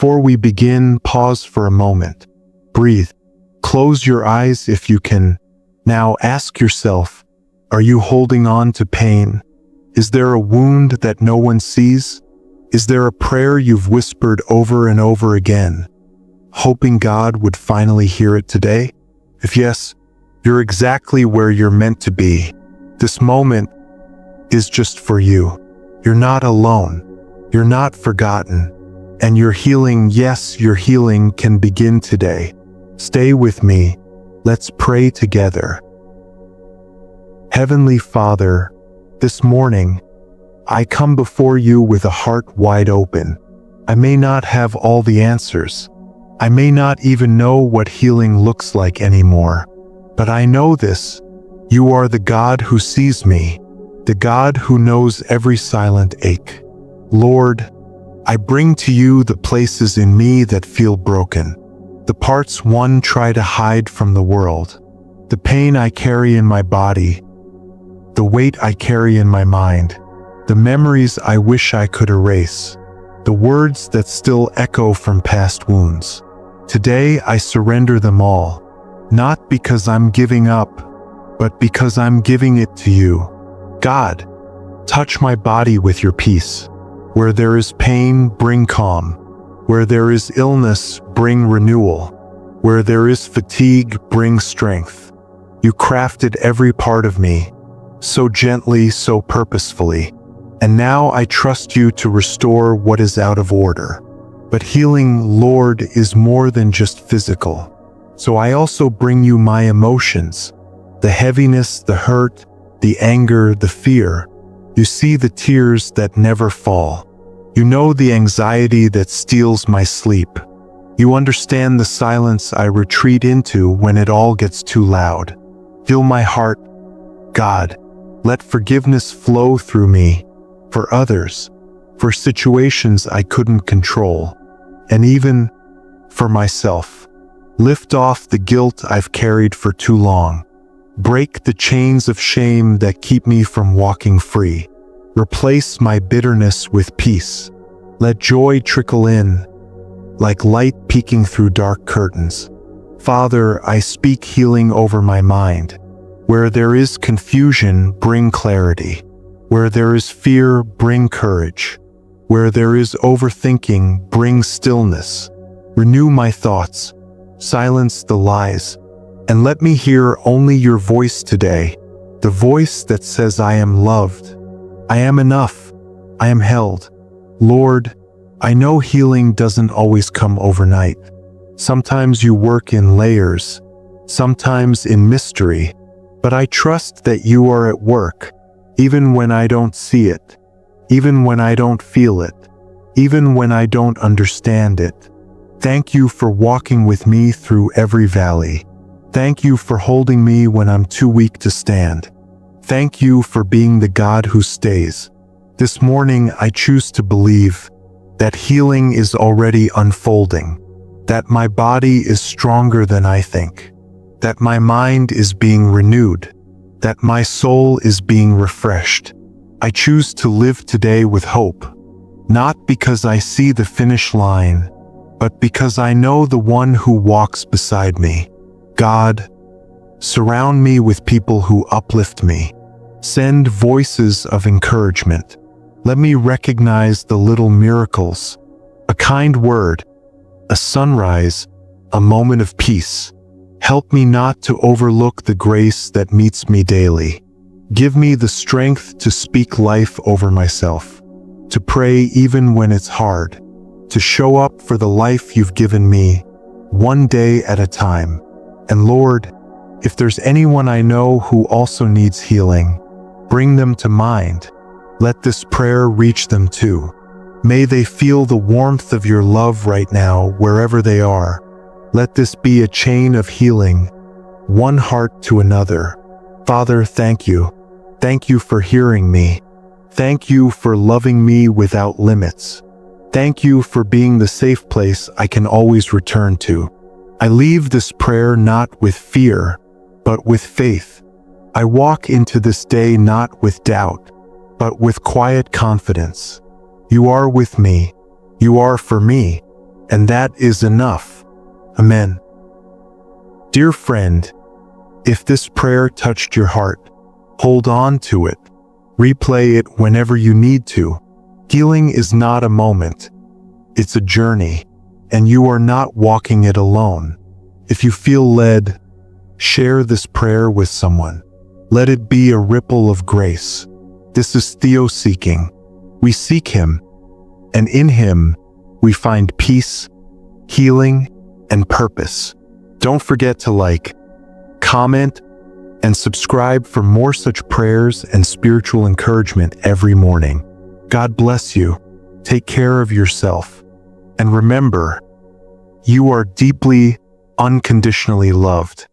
Before we begin, pause for a moment. Breathe. Close your eyes if you can. Now ask yourself, are you holding on to pain? Is there a wound that no one sees? Is there a prayer you've whispered over and over again, hoping God would finally hear it today? If yes, you're exactly where you're meant to be. This moment is just for you. You're not alone. You're not forgotten. And your healing, yes, your healing can begin today. Stay with me. Let's pray together. Heavenly Father, this morning, I come before you with a heart wide open. I may not have all the answers. I may not even know what healing looks like anymore. But I know this. You are the God who sees me, the God who knows every silent ache. Lord, I bring to you the places in me that feel broken, the parts one try to hide from the world, the pain I carry in my body, the weight I carry in my mind, the memories I wish I could erase, the words that still echo from past wounds. Today I surrender them all, not because I'm giving up, but because I'm giving it to you. God, touch my body with your peace. Where there is pain, bring calm. Where there is illness, bring renewal. Where there is fatigue, bring strength. You crafted every part of me, so gently, so purposefully. And now I trust you to restore what is out of order. But healing, Lord, is more than just physical. So I also bring you my emotions, the heaviness, the hurt, the anger, the fear. You see the tears that never fall. You know the anxiety that steals my sleep. You understand the silence I retreat into when it all gets too loud. Fill my heart, God. Let forgiveness flow through me, for others, for situations I couldn't control, and even for myself. Lift off the guilt I've carried for too long. Break the chains of shame that keep me from walking free. Replace my bitterness with peace. Let joy trickle in, like light peeking through dark curtains. Father, I speak healing over my mind. Where there is confusion, bring clarity. Where there is fear, bring courage. Where there is overthinking, bring stillness. Renew my thoughts, silence the lies, and let me hear only your voice today, the voice that says I am loved, I am enough, I am held. Lord, I know healing doesn't always come overnight. Sometimes you work in layers, sometimes in mystery, but I trust that you are at work, even when I don't see it, even when I don't feel it, even when I don't understand it. Thank you for walking with me through every valley. Thank you for holding me when I'm too weak to stand. Thank you for being the God who stays. This morning, I choose to believe that healing is already unfolding, that my body is stronger than I think, that my mind is being renewed, that my soul is being refreshed. I choose to live today with hope, not because I see the finish line, but because I know the one who walks beside me. God, surround me with people who uplift me. Send voices of encouragement. Let me recognize the little miracles, a kind word, a sunrise, a moment of peace. Help me not to overlook the grace that meets me daily. Give me the strength to speak life over myself, to pray even when it's hard, to show up for the life you've given me, one day at a time. And Lord, if there's anyone I know who also needs healing, bring them to mind. Let this prayer reach them too. May they feel the warmth of your love right now, wherever they are. Let this be a chain of healing, one heart to another. Father, thank you. Thank you for hearing me. Thank you for loving me without limits. Thank you for being the safe place I can always return to. I leave this prayer not with fear, but with faith. I walk into this day not with doubt, but with quiet confidence. You are with me. You are for me. and that is enough. Amen. Dear friend, if this prayer touched your heart, hold on to it. Replay it whenever you need to. Healing is not a moment. It's a journey, and you are not walking it alone. If you feel led, share this prayer with someone. Let it be a ripple of grace. This is Theo Seeking. We seek Him, and in Him, we find peace, healing, and purpose. Don't forget to like, comment, and subscribe for more such prayers and spiritual encouragement every morning. God bless you. Take care of yourself. And remember, you are deeply, unconditionally loved.